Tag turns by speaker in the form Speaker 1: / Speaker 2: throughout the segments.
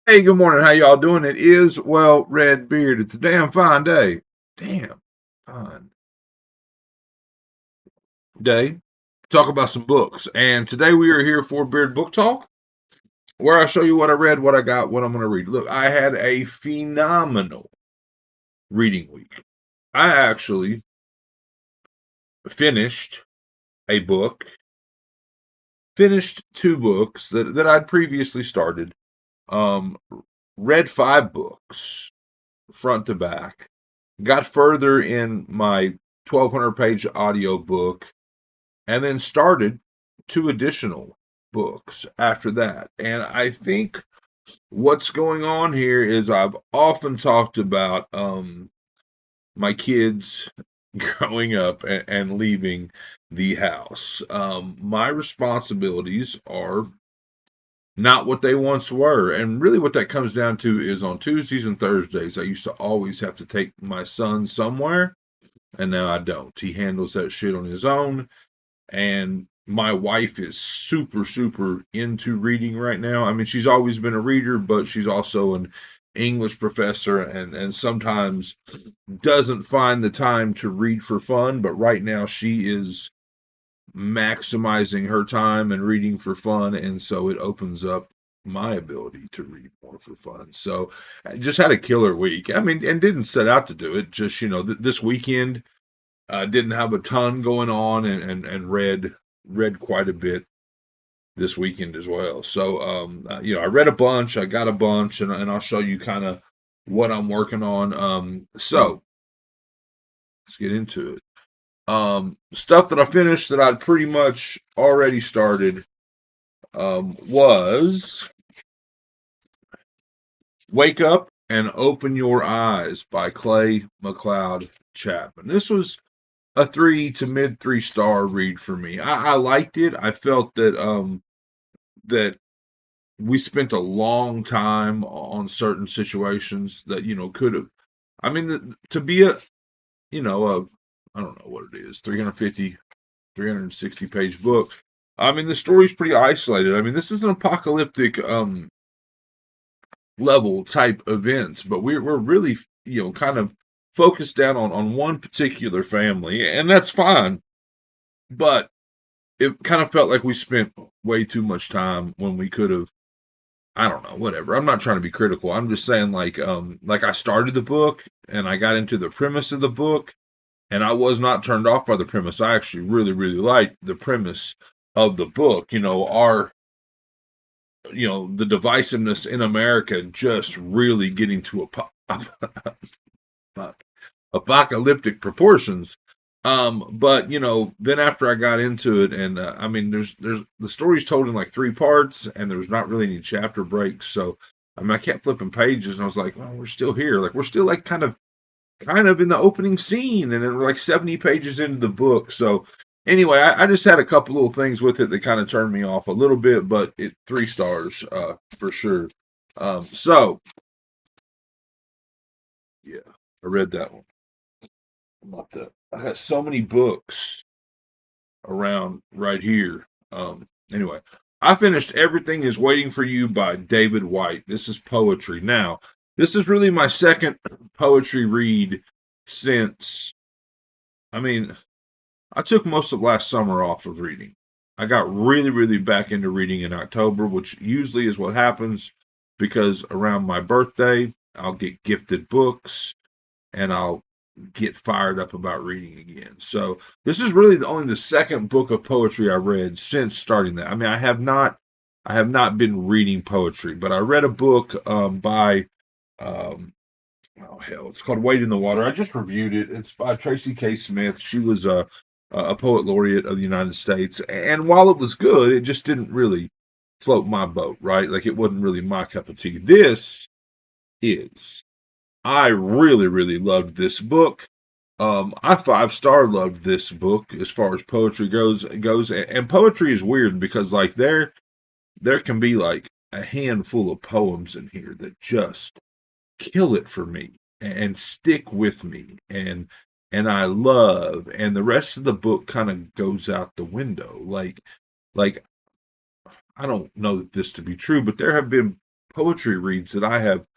Speaker 1: Hey, good morning. How y'all doing? It is, well, Red Beard. It's a damn fine day. Damn fine day. Talk about some books. And today we are here for Beard Book Talk, where I show you what I read, what I got, what I'm going to read. Look, I had a phenomenal reading week. I actually finished a book, finished two books that I'd previously started, um, read five books front to back, got further in my 1,200 page audio book, and then started two additional books after that. And I think what's going on here is I've often talked about my kids growing up and leaving the house. My responsibilities are not what they once were. And really, what that comes down to is on Tuesdays and Thursdays, I used to always have to take my son somewhere, and now I don't. He handles that shit on his own. And my wife is super, super into reading right now. I mean, she's always been a reader, but she's also an English professor and sometimes doesn't find the time to read for fun. But right now, she is maximizing her time and reading for fun, and so it opens up my ability to read more for fun. So I just had a killer week. I mean, and didn't set out to do it. Just this weekend didn't have a ton going on, and read quite a bit this weekend as well. So I read a bunch. I got a bunch, and I'll show you kind of what I'm working on. So let's get into it. Stuff that I finished that I'd pretty much already started was Wake Up and Open Your Eyes by Clay McLeod Chapman. This was a 3 to mid 3 star read for me. I liked it. I felt that we spent a long time on certain situations that could have. I mean, to be a I don't know what it is, 350, 360 page book. I mean, the story's pretty isolated. I mean, this is an apocalyptic level type events, but we're really kind of focused down on one particular family, and that's fine. But it kind of felt like we spent way too much time when we could have. I don't know, whatever. I'm not trying to be critical. I'm just saying, like I started the book and I got into the premise of the book, and I was not turned off by the premise. I actually really, really liked the premise of the book. The divisiveness in America just really getting to apocalyptic proportions. But then after I got into it, and I mean, there's the story's told in like 3 parts, and there's not really any chapter breaks. So I mean, I kept flipping pages, and I was like, well, we're still here. Like we're still like kind of in the opening scene, and then we're like 70 pages into the book. So anyway, I just had a couple little things with it that kind of turned me off a little bit, but 3 stars for sure. So yeah, I read that one. About that. I got so many books around right here. Anyway, I finished Everything Is Waiting for You by David White. This is poetry. Now, this is really my second poetry read since, I mean, I took most of last summer off of reading. I got really, really back into reading in October, which usually is what happens because around my birthday, I'll get gifted books and I'll get fired up about reading again. So this is really only the second book of poetry I read since starting that. I mean, I have not been reading poetry, but I read a book by oh hell, it's called Wade in the Water. I just reviewed it. It's by Tracy K. Smith. She was a poet laureate of the United States, and while it was good, it just didn't really float my boat, right? Like it wasn't really my cup of tea. This is. I really, really loved this book. I 5 star loved this book as far as poetry goes, and poetry is weird because like there can be like a handful of poems in here that just kill it for me and stick with me and I love, and the rest of the book kind of goes out the window. Like I don't know this to be true, but there have been poetry reads that I have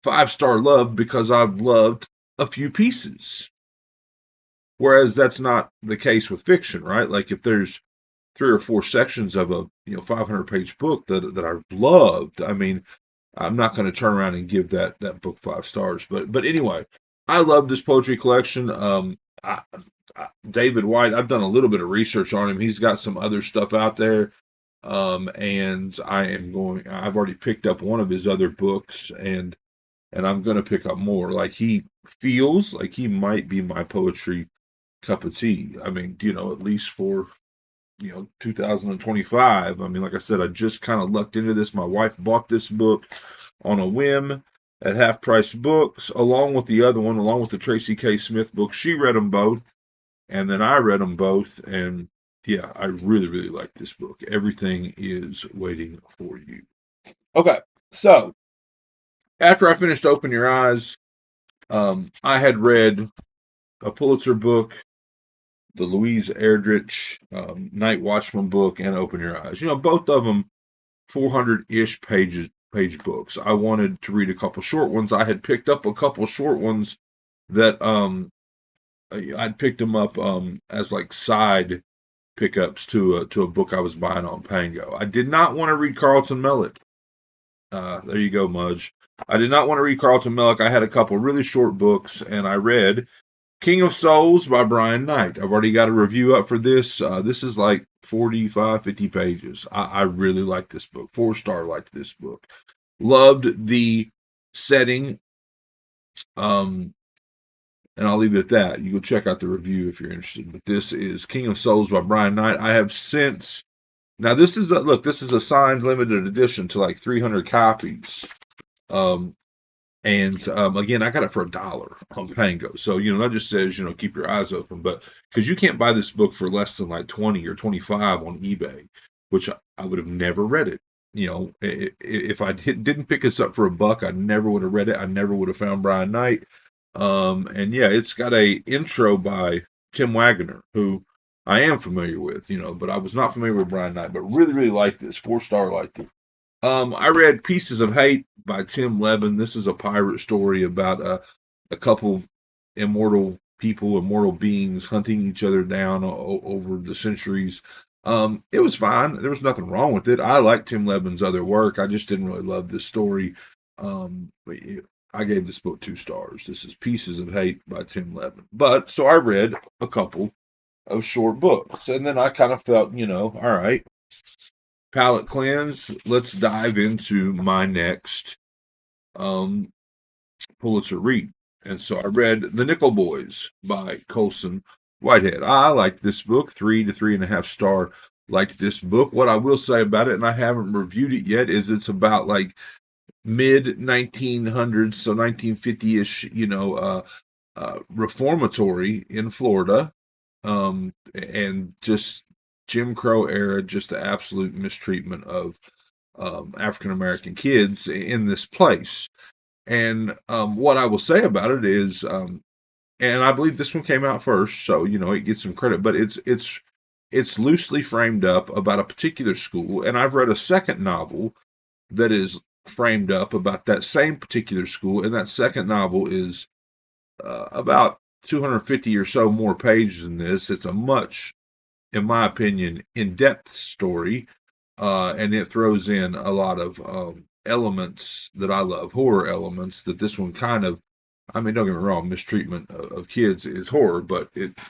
Speaker 1: 5-star loved because I've loved a few pieces. Whereas that's not the case with fiction, right? Like if there's 3 or 4 sections of a 500-page book that I've loved, I mean, I'm not going to turn around and give that book 5 stars. But anyway, I love this poetry collection. David White, I've done a little bit of research on him. He's got some other stuff out there. And I've already picked up one of his other books, and I'm going to pick up more. Like, he feels like he might be my poetry cup of tea. I mean, at least for 2025. I mean, like I said, I just kind of lucked into this. My wife bought this book on a whim at Half Price Books, along with the other one, along with the Tracy K. Smith book. She read them both, and then I read them both, and yeah, I really, really like this book. Everything is waiting for you. Okay, so after I finished Open Your Eyes, I had read a Pulitzer book, the Louise Erdrich Night Watchman book, and Open Your Eyes. Both of them 400-ish page books. I wanted to read a couple short ones. I had picked up a couple short ones that I'd picked them up as like side pickups to a book I was buying on Pango. I did not want to read Carlton Mellick. There you go, Mudge. I did not want to read Carlton Mellick. I had a couple really short books, and I read King of Souls by Brian Knight. I've already got a review up for this. This is like 45, 50 pages. I really like this book. 4-star liked this book. Loved the setting. And I'll leave it at that. You go check out the review if you're interested. But this is King of Souls by Brian Knight. I have since... Now, this is a signed limited edition to like 300 copies. And again, I got it for $1 on Pango. So, that just says, keep your eyes open. But because you can't buy this book for less than like 20 or 25 on eBay, which I would have never read it. If I didn't pick this up for $1, I never would have read it. I never would have found Brian Knight. And yeah, it's got a intro by Tim Wagner, who I am familiar with, but I was not familiar with Brian Knight, but really, really liked this. 4-star liked it. I read Pieces of Hate by Tim Levin. This is a pirate story about a couple immortal beings hunting each other down over the centuries. It was fine. There was nothing wrong with it. I like Tim Levin's other work. I just didn't really love this story. I gave this book 2 stars. This is Pieces of Hate by Tim Levin. So I read a couple of short books, and then I kind of felt, all right, palate cleanse. Let's dive into my next Pulitzer read. And so I read The Nickel Boys by Colson Whitehead. I liked this book, 3 to 3.5 star. Liked this book. What I will say about it, and I haven't reviewed it yet, is it's about like mid 1900s, so 1950-ish, reformatory in Florida, and just Jim Crow era, just the absolute mistreatment of African American kids in this place. And what I will say about it is, and I believe this one came out first, so it gets some credit, but it's loosely framed up about a particular school, and I've read a second novel that is framed up about that same particular school, and that second novel is about 250 or so more pages than this. It's a much, in my opinion, in-depth story, and it throws in a lot of elements that I love, horror elements, that this one kind of, I mean, don't get me wrong, mistreatment of kids is horror, but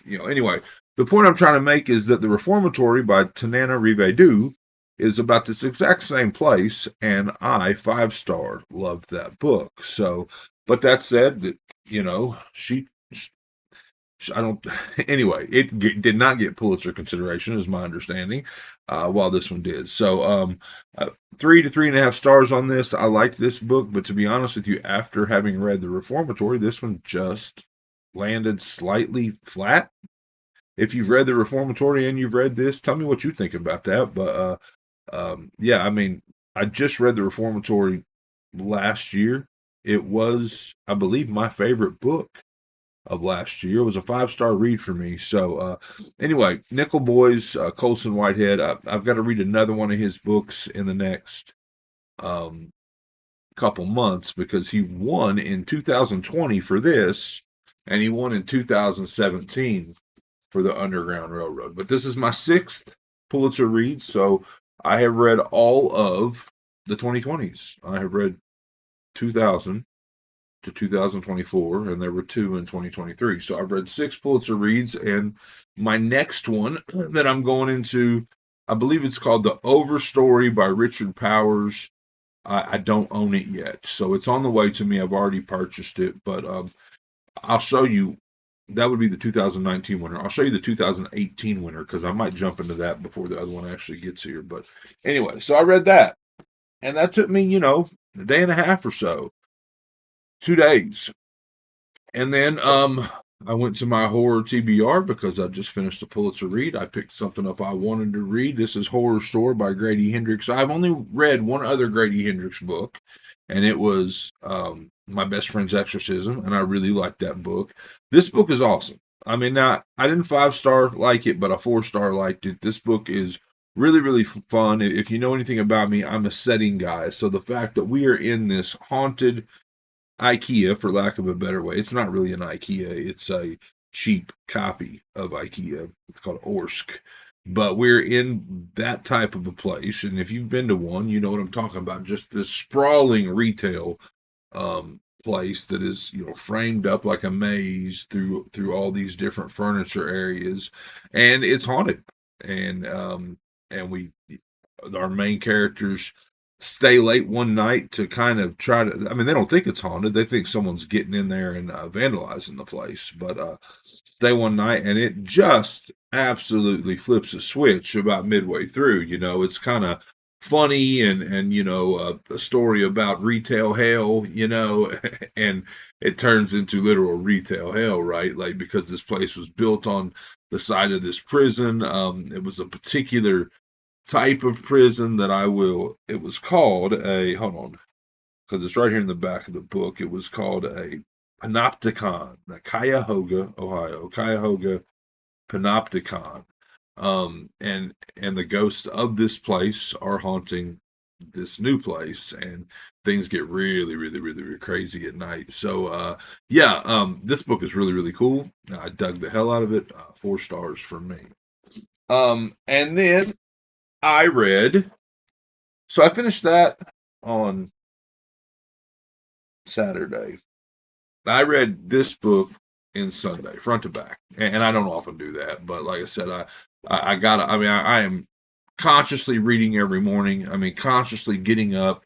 Speaker 1: anyway, the point I'm trying to make is that The Reformatory by Tanana Rive-Du is about this exact same place, and I 5-star loved that book. So, but that said, that I don't. Anyway, it did not get Pulitzer consideration, is my understanding, while this one did. So, 3 to 3.5 stars on this. I liked this book, but to be honest with you, after having read The Reformatory, this one just landed slightly flat. If you've read The Reformatory and you've read this, tell me what you think about that. But yeah, I mean, I just read The Reformatory last year. It was, I believe, my favorite book of last year. It was a 5-star read for me. So anyway, Nickel Boys, Colson Whitehead. I've got to read another one of his books in the next couple months because he won in 2020 for this, and he won in 2017 for the Underground Railroad. But this is my sixth Pulitzer read, so I have read all of the 2020s. I have read 2000 to 2024, and there were two in 2023. So I've read six Pulitzer reads, and my next one that I'm going into, I believe it's called The Overstory by Richard Powers. I don't own it yet, so it's on the way to me. I've already purchased it, but I'll show you. That would be the 2019 winner. I'll show you the 2018 winner because I might jump into that before the other one actually gets here. But anyway, so I read that, and that took me, a day and a half or so, 2 days. And then I went to my horror TBR because I just finished the Pulitzer read. I picked something up I wanted to read. This is Horror Store by Grady Hendrix. I've only read one other Grady Hendrix book, and it was My Best Friend's Exorcism, and I really liked that book. This book is awesome. I mean, now, I didn't 5-star like it, but a 4-star liked it. This book is really, really fun. If you know anything about me, I'm a setting guy. So the fact that we are in this haunted IKEA, for lack of a better way. It's not really an IKEA. It's a cheap copy of IKEA. It's called Orsk. But we're in that type of a place. And if you've been to one, you know what I'm talking about. Just this sprawling retail place that is, framed up like a maze through all these different furniture areas. And it's haunted. And we our main characters stay late one night to kind of try to, I mean, they don't think it's haunted. They think someone's getting in there and vandalizing the place. But stay one night, and it just absolutely flips a switch about midway through. It's kind of funny and a story about retail hell, and it turns into literal retail hell, right? Like, because this place was built on the side of this prison. It was a particular type of prison that it was called hold on, because it's right here in the back of the book. It was called a panopticon, the Cuyahoga, Ohio, Cuyahoga Panopticon. And the ghosts of this place are haunting this new place, and things get really, really, really, really crazy at night. So, this book is really, really cool. I dug the hell out of it. 4 stars from me. And then I read, so I finished that on Saturday. I read this book in Sunday, front to back, and I don't often do that, but like I said, I am consciously reading every morning. I mean, consciously getting up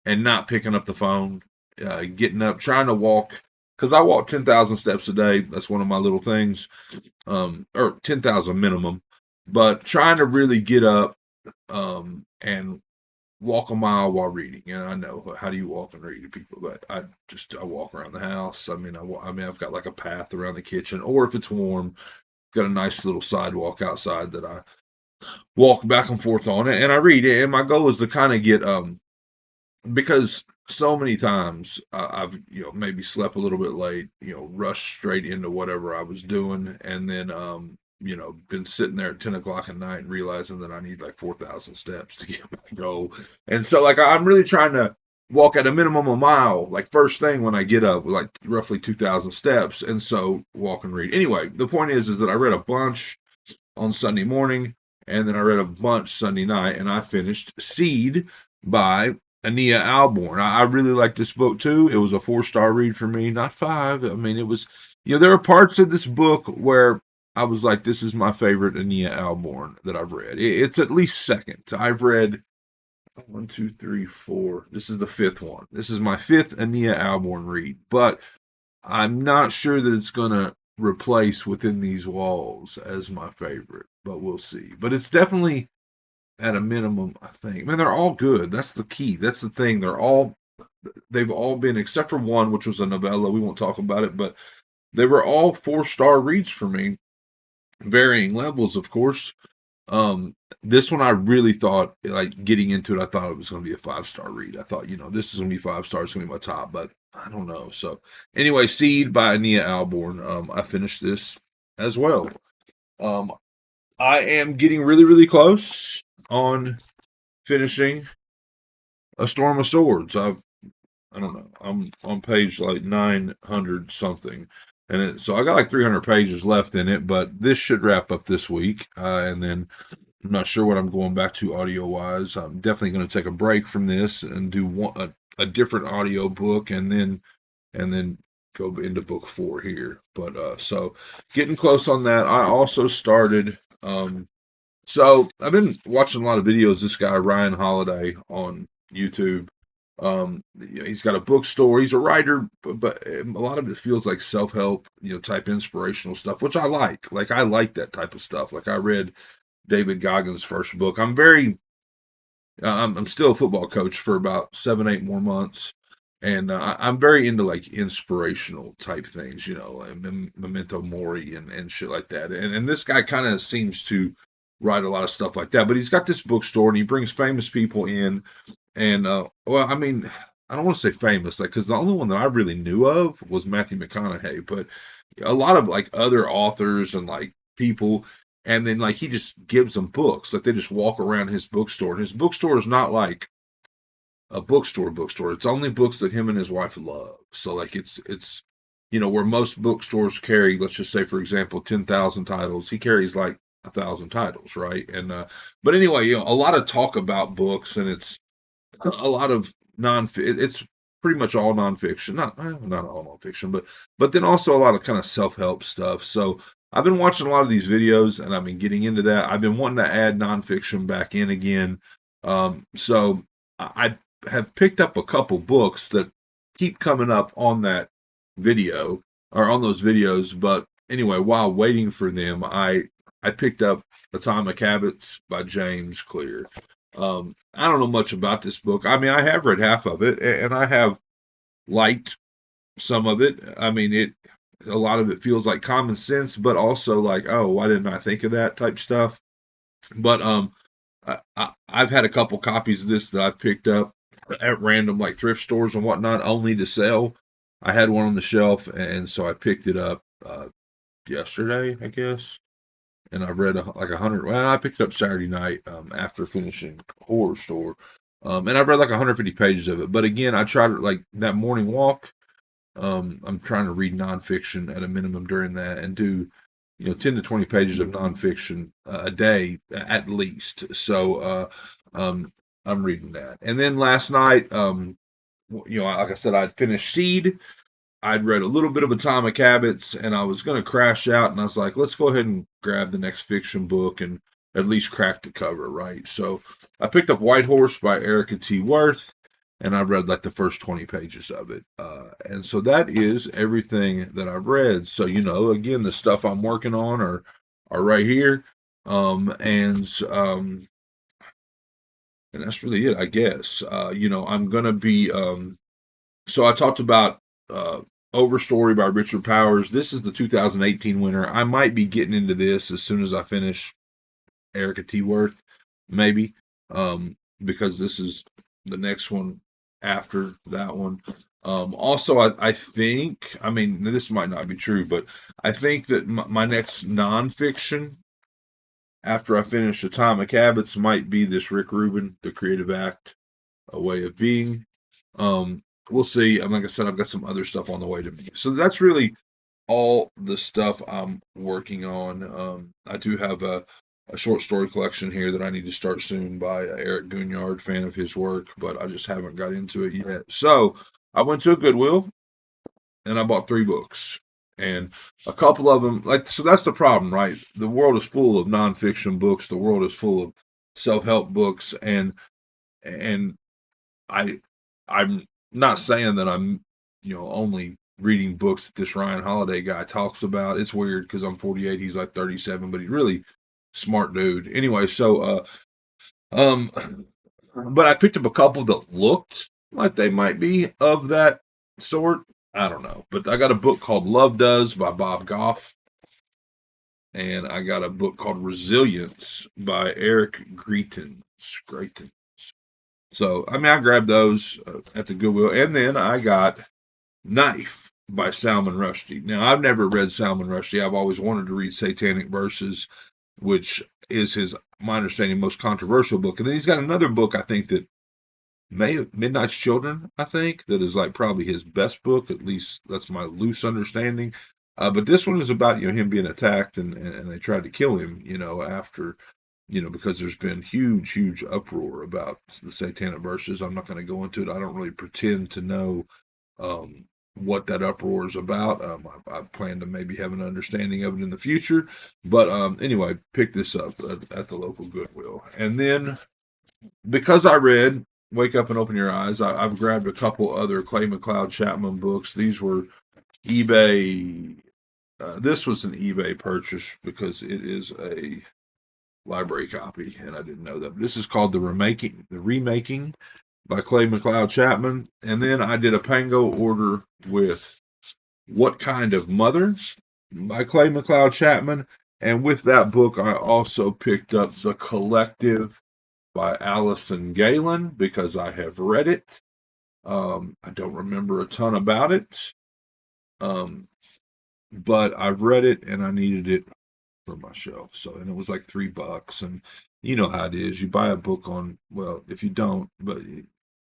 Speaker 1: and not picking up the phone, getting up, trying to walk, because I walk 10,000 steps a day. That's one of my little things, or 10,000 minimum, but trying to really get up and walk a mile while reading. And I know, how do you walk and read, people? But I walk around the house. I mean, I've got like a path around the kitchen, or if it's warm, got a nice little sidewalk outside that I walk back and forth on it, and I read it. And my goal is to kind of get because so many times I've maybe slept a little bit late, rushed straight into whatever I was doing, and then been sitting there at 10 o'clock at night and realizing that I need like 4,000 steps to get my goal. And so, like, I'm really trying to walk at a minimum a mile, like first thing when I get up, like roughly 2,000 steps. And so walk and read. Anyway, the point is that I read a bunch on Sunday morning, and then I read a bunch Sunday night, and I finished Seed by Ania Alborn. I really like this book too. It was a 4-star read for me, not 5. I mean, it was, there are parts of this book where I was like, this is my favorite Ania Alborn that I've read. It's at least second. I've read 1, 2, 3, 4. This is the 5th one. This is my 5th Ania Alborn read, but I'm not sure that it's going to replace Within These Walls as my favorite, but we'll see. But it's definitely at a minimum, I think. Man, they're all good. That's the key. That's the thing. They've all been, except for one, which was a novella. We won't talk about it, but they were all 4-star reads for me. Varying levels, of course. This one I really thought, like, getting into it, I thought it was going to be a 5-star read. I thought, this is going to be 5 stars, it's going to be my top, but I don't know. So anyway, Seed by Ania Alborn. I finished this as well. I am getting really, really close on finishing A Storm of Swords. I've I don't know. I'm on page like 900 something. So I got like 300 pages left in it, but this should wrap up this week. And then I'm not sure what I'm going back to audio wise. I'm definitely going to take a break from this and do a different audio book, and then go into book 4 here. But so getting close on that. I also started. So I've been watching a lot of videos. This guy Ryan Holiday on YouTube. He's got a bookstore. He's a writer, but a lot of it feels like self-help, type inspirational stuff, which I like. Like I like that type of stuff. Like I read David Goggins' first book. I'm still a football coach for about 7, 8 more months, and I'm very into like inspirational type things, like Memento Mori and shit like that. And this guy kind of seems to write a lot of stuff like that. But he's got this bookstore, and he brings famous people in. And well, I mean, I don't want to say famous, like because the only one that I really knew of was Matthew McConaughey, but a lot of like other authors and like people, and then like he just gives them books, like they just walk around his bookstore. And his bookstore is not like a bookstore. It's only books that him and his wife love. So like it's where most bookstores carry, let's just say for example, 10,000 titles, he carries like 1,000 titles, right? And but anyway, a lot of talk about books, and it's a lot of it's pretty much all nonfiction, not all nonfiction, but then also a lot of kind of self-help stuff. So I've been watching a lot of these videos, and I've been getting into that. I've been wanting to add nonfiction back in again. So I have picked up a couple books that keep coming up on that video or on those videos. But anyway, while waiting for them, I picked up Atomic Habits by James Clear. I don't know much about this book. I mean, I have read half of it, and I have liked some of it. I mean, a lot of it feels like common sense, but also like, oh, why didn't I think of that type stuff? But I've had a couple copies of this that I've picked up at random, like thrift stores and whatnot, only to sell. I had one on the shelf, and so I picked it up yesterday, I guess. And I've read like 100. Well, I picked it up Saturday night after finishing Horror Store, and I've read like 150 pages of it. But again, I try to like that morning walk. I'm trying to read nonfiction at a minimum during that, and do 10 to 20 pages of nonfiction a day at least. So I'm reading that. And then last night, like I said, I'd finished Seed. I'd read a little bit of Atomic Habits, and I was going to crash out, and I was like, let's go ahead and grab the next fiction book and at least crack the cover, right? So I picked up White Horse by Erica T. Worth, and I've read like the first 20 pages of it. And so that is everything that I've read. So, again, the stuff I'm working on are right here. And that's really it, I guess. I'm going to be, so I talked about Overstory by Richard Powers. This is the 2018 winner. I might be getting into this as soon as I finish Erica T. Worth, maybe, because this is the next one after that one. Also, I think, I mean, this might not be true, but I think that my next nonfiction after I finish Atomic Habits might be this Rick Rubin, The Creative Act, A Way of Being. We'll see. And like I said, I've got some other stuff on the way to me. So that's really all the stuff I'm working on. I do have a short story collection here that I need to start soon by Eric Gunyard, fan of his work, but I just haven't got into it yet. So I went to a Goodwill and I bought 3 books. And a couple of them, so that's the problem, right? The world is full of nonfiction books. The world is full of self-help books, and I'm not saying that I'm, only reading books that this Ryan Holiday guy talks about. It's weird because I'm 48, he's like 37, but he's really smart dude. Anyway, so but I picked up a couple that looked like they might be of that sort. I don't know, but I got a book called Love Does by Bob Goff, and I got a book called Resilience by Eric Greitens. So, I mean, I grabbed those at the Goodwill. And then I got Knife by Salman Rushdie. Now, I've never read Salman Rushdie. I've always wanted to read Satanic Verses, which is my understanding, most controversial book. And then he's got another book, I think, that Midnight's Children, I think. That is like probably his best book. At least that's my loose understanding. But this one is about, him being attacked, and they tried to kill him, after, because there's been huge uproar about the satanic verses. I'm not going to go into it. I don't really pretend to know um, what that uproar is about. I plan to maybe have an understanding of it in the future. But anyway, pick this up at the local Goodwill. And then because I read Wake Up and Open Your Eyes, I've grabbed a couple other Clay McLeod Chapman books. These were eBay. This was an eBay purchase because it is a library copy, and I didn't know that. But this is called the Remaking by Clay McLeod Chapman. And then I did a Pango order with What Kind of Mother by Clay McLeod Chapman. And with that book, I also picked up The Collective by Allison Galen because I have read it. I don't remember a ton about it, um, but I've read it and I needed it for my shelf. So, and it was like $3, and you know how it is. You buy a book on, well, if you don't, but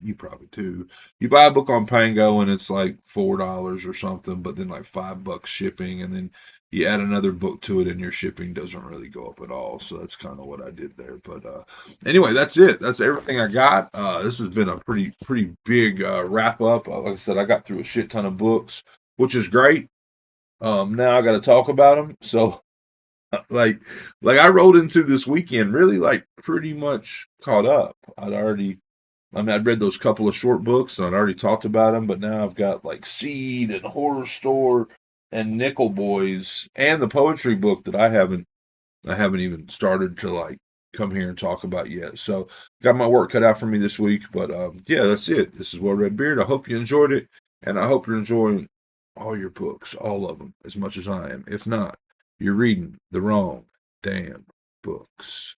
Speaker 1: you probably do. You buy a book on Pango and it's like $4 or something, but then like $5 shipping, and then you add another book to it and your shipping doesn't really go up at all. So that's kind of what I did there. But anyway, that's it. That's everything I got. This has been a pretty big wrap up. Like I said, I got through a shit ton of books, which is great. Now I got to talk about them. So like I rolled into this weekend really like pretty much caught up. I'd read those couple of short books and I'd already talked about them, but now I've got like Seed and Horror Store and Nickel Boys and the poetry book that I haven't even started to like come here and talk about yet. So got my work cut out for me this week, but yeah, that's it. This is Well Red Beard. I hope you enjoyed it, and I hope you're enjoying all your books, all of them, as much as I am. If not, you're reading the wrong damn books.